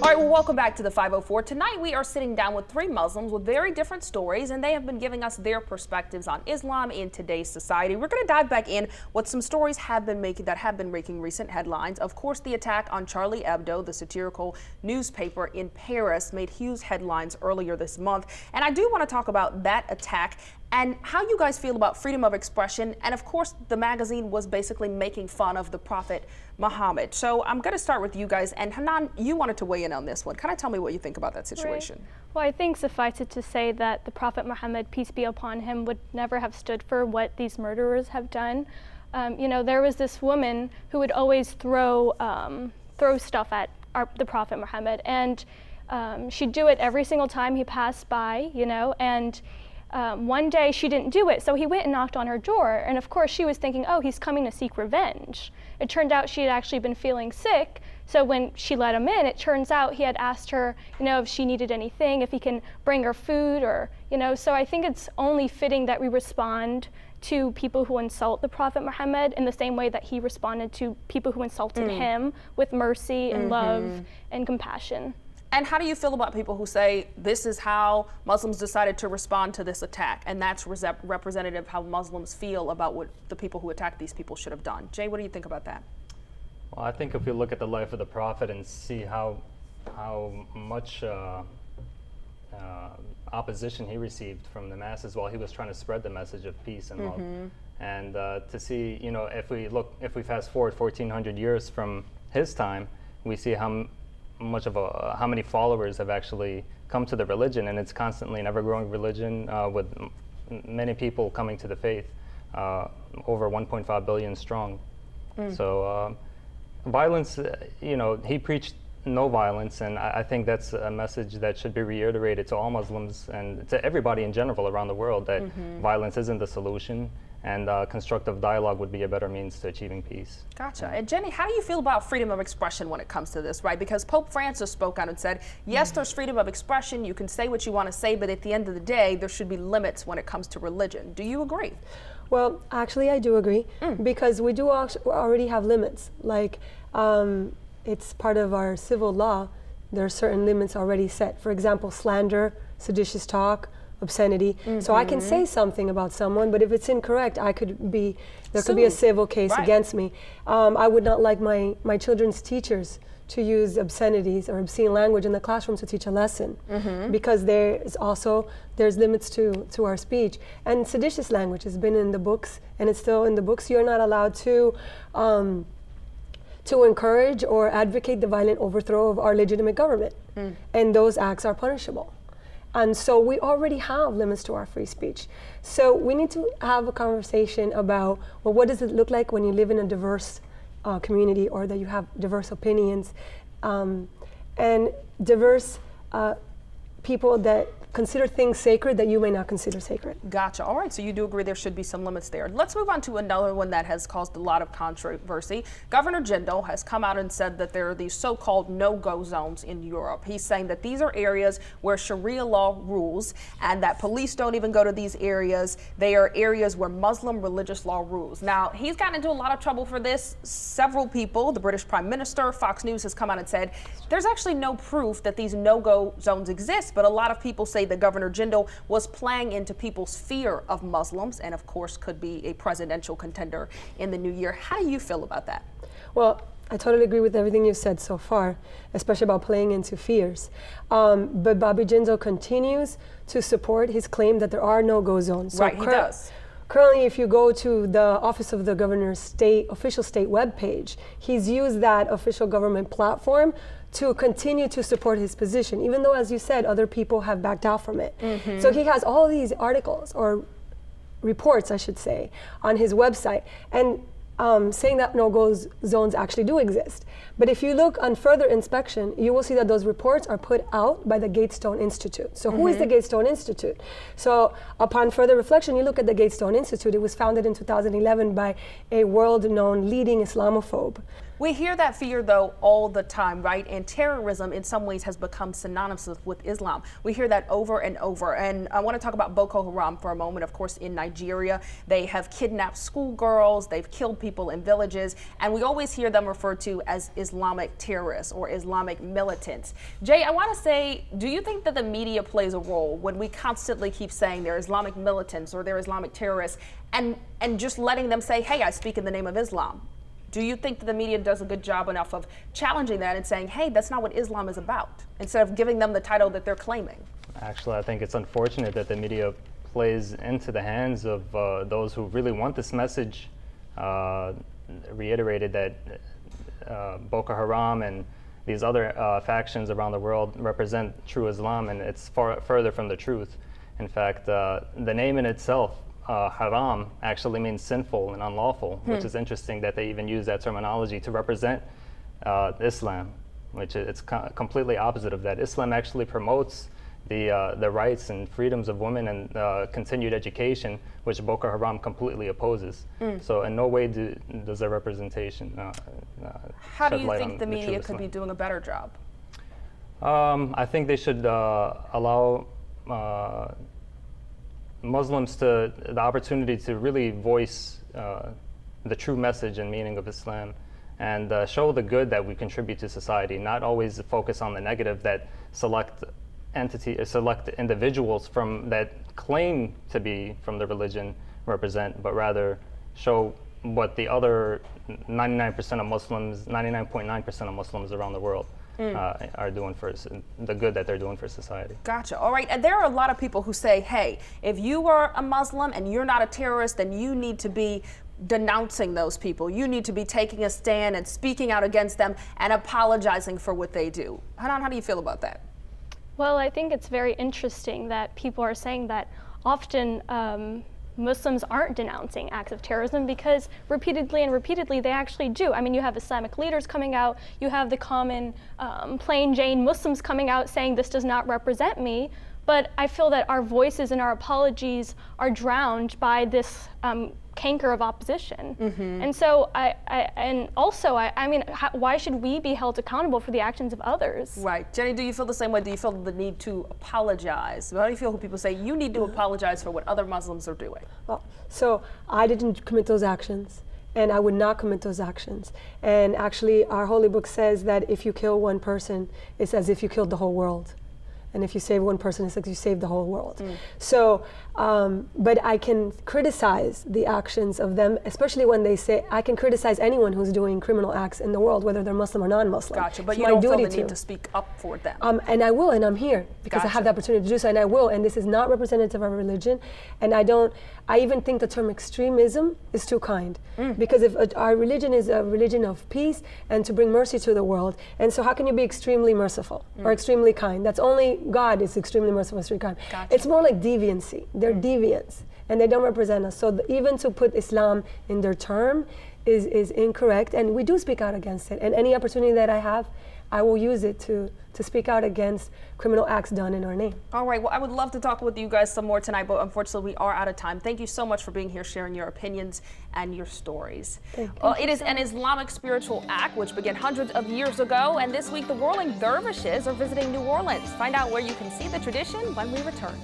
All right, well, welcome back to the 504. Tonight we are sitting down with three Muslims with very different stories, and they have been giving us their perspectives on Islam in today's society. We're going to dive back in what some stories have been making recent headlines. Of course, the attack on Charlie Hebdo, the satirical newspaper in Paris, made huge headlines earlier this month. And I do want to talk about that attack and how you guys feel about freedom of expression. And of course, the magazine was basically making fun of the Prophet Muhammad. So I'm going to start with you guys. And Hanan, you wanted to weigh in on this one. Kind of tell me what you think about that situation. Right. Well, I think suffice it to say that the Prophet Muhammad, peace be upon him, would never have stood for what these murderers have done. You know, there was this woman who would always throw stuff at the Prophet Muhammad, and she'd do it every single time he passed by, you know, and one day she didn't do it, so he went and knocked on her door, and of course she was thinking, oh, he's coming to seek revenge. It turned out she had actually been feeling sick, so when she let him in, it turns out he had asked her, you know, if she needed anything, if he can bring her food, or, you know, so I think it's only fitting that we respond to people who insult the Prophet Muhammad in the same way that he responded to people who insulted him, with mercy and love and compassion. And how do you feel about people who say this is how Muslims decided to respond to this attack, and that's representative of how Muslims feel about what the people who attacked these people should have done? Jay, what do you think about that? Well, I think if we look at the life of the Prophet and see how much opposition he received from the masses while he was trying to spread the message of peace and love, and to see, you know, if we fast forward 1400 years from his time, we see how many followers have actually come to the religion, and it's constantly an ever-growing religion with many people coming to the faith, over 1.5 billion strong. So violence, you know, he preached no violence, and I think that's a message that should be reiterated to all Muslims and to everybody in general around the world, that violence isn't the solution, and constructive dialogue would be a better means to achieving peace. Gotcha. And Jenny, how do you feel about freedom of expression when it comes to this, right? Because Pope Francis spoke out and said, yes, there's freedom of expression, you can say what you want to say, but at the end of the day, there should be limits when it comes to religion. Do you agree? Well, actually, I do agree, because we do already have limits. Like, it's part of our civil law. There are certain limits already set. For example, slander, seditious talk, obscenity. So I can say something about someone, but if it's incorrect, there could be a civil case against me. I would not like my children's teachers to use obscenities or obscene language in the classroom to teach a lesson, because there's limits to our speech. And seditious language has been in the books, and it's still in the books. You're not allowed to encourage or advocate the violent overthrow of our legitimate government, and those acts are punishable. And so we already have limits to our free speech. So we need to have a conversation about, well, what does it look like when you live in a diverse community, or that you have diverse opinions, and diverse people that consider things sacred that you may not consider sacred. Gotcha. All right, so you do agree there should be some limits there. Let's move on to another one that has caused a lot of controversy. Governor Jindal has come out and said that there are these so-called no-go zones in Europe. He's saying that these are areas where Sharia law rules, and that police don't even go to these areas. They are areas where Muslim religious law rules. Now, he's gotten into a lot of trouble for this. Several people, the British Prime Minister, Fox News has come out and said there's actually no proof that these no-go zones exist, but a lot of people say that Governor Jindal was playing into people's fear of Muslims, and of course could be a presidential contender in the new year. How do you feel about that? Well, I totally agree with everything you've said so far, especially about playing into fears. But Bobby Jindal continues to support his claim that there are no-go zones. So right, he does. Currently, if you go to the Office of the Governor's official state webpage, he's used that official government platform to continue to support his position, even though, as you said, other people have backed out from it. So he has all these articles, or reports, I should say, on his website, and saying that no-go zones actually do exist. But if you look on further inspection, you will see that those reports are put out by the Gatestone Institute. So who is the Gatestone Institute? So upon further reflection, you look at the Gatestone Institute. It was founded in 2011 by a world-known leading Islamophobe. We hear that fear, though, all the time, right? And terrorism, in some ways, has become synonymous with Islam. We hear that over and over. And I want to talk about Boko Haram for a moment. Of course, in Nigeria, they have kidnapped schoolgirls, they've killed people in villages, and we always hear them referred to as Islamic terrorists or Islamic militants. Jay, I want to say, do you think that the media plays a role when we constantly keep saying they're Islamic militants or they're Islamic terrorists, and just letting them say, hey, I speak in the name of Islam? Do you think that the media does a good job enough of challenging that and saying, hey, that's not what Islam is about, instead of giving them the title that they're claiming? Actually, I think it's unfortunate that the media plays into the hands of those who really want this message reiterated, that Boko Haram and these other factions around the world represent true Islam, and it's far further from the truth. In fact, the name in itself, haram, actually means sinful and unlawful, which is interesting that they even use that terminology to represent Islam, which it's completely opposite of that. Islam actually promotes the rights and freedoms of women and continued education, which Boko Haram completely opposes. So in no way does their representation How do you think the media could be doing a better job? I think they should allow Muslims the opportunity to really voice the true message and meaning of Islam, and show the good that we contribute to society, not always focus on the negative that select individuals from that claim to be from the religion represent, but rather show what the other 99% of Muslims, 99.9% of Muslims around the world are doing for the good that they're doing for society. Gotcha. All right. And there are a lot of people who say, hey, if you are a Muslim and you're not a terrorist, then you need to be denouncing those people. You need to be taking a stand and speaking out against them and apologizing for what they do. Hanan, how do you feel about that? Well, I think it's very interesting that people are saying that often Muslims aren't denouncing acts of terrorism, because repeatedly they actually do. I mean, you have Islamic leaders coming out, you have the common plain Jane Muslims coming out saying this does not represent me, but I feel that our voices and our apologies are drowned by this canker of opposition. And so I mean, why should we be held accountable for the actions of others? Right. Jenny, do you feel the same way? Do you feel the need to apologize? How do you feel when people say you need to apologize for what other Muslims are doing? Well, so I didn't commit those actions, and I would not commit those actions. And actually, our holy book says that if you kill one person, it's as if you killed the whole world. And if you save one person, it's like you saved the whole world. So, but I can criticize the actions of them, especially when they say, I can criticize anyone who's doing criminal acts in the world, whether they're Muslim or non-Muslim. Gotcha, but it's you don't feel the need to speak up for them. And I will, and I'm here because I have the opportunity to do so, and I will, and this is not representative of our religion, and I even think the term extremism is too kind, because if our religion is a religion of peace and to bring mercy to the world, and so how can you be extremely merciful or extremely kind? That's only God is extremely merciful, extremely kind. Gotcha. It's more like deviancy. They're deviants, and they don't represent us. So even to put Islam in their term is incorrect, and we do speak out against it. And any opportunity that I have, I will use it to speak out against criminal acts done in our name. All right, well, I would love to talk with you guys some more tonight, but unfortunately we are out of time. Thank you so much for being here, sharing your opinions and your stories. Well, it is an Islamic spiritual act which began hundreds of years ago, and this week the whirling dervishes are visiting New Orleans. Find out where you can see the tradition when we return.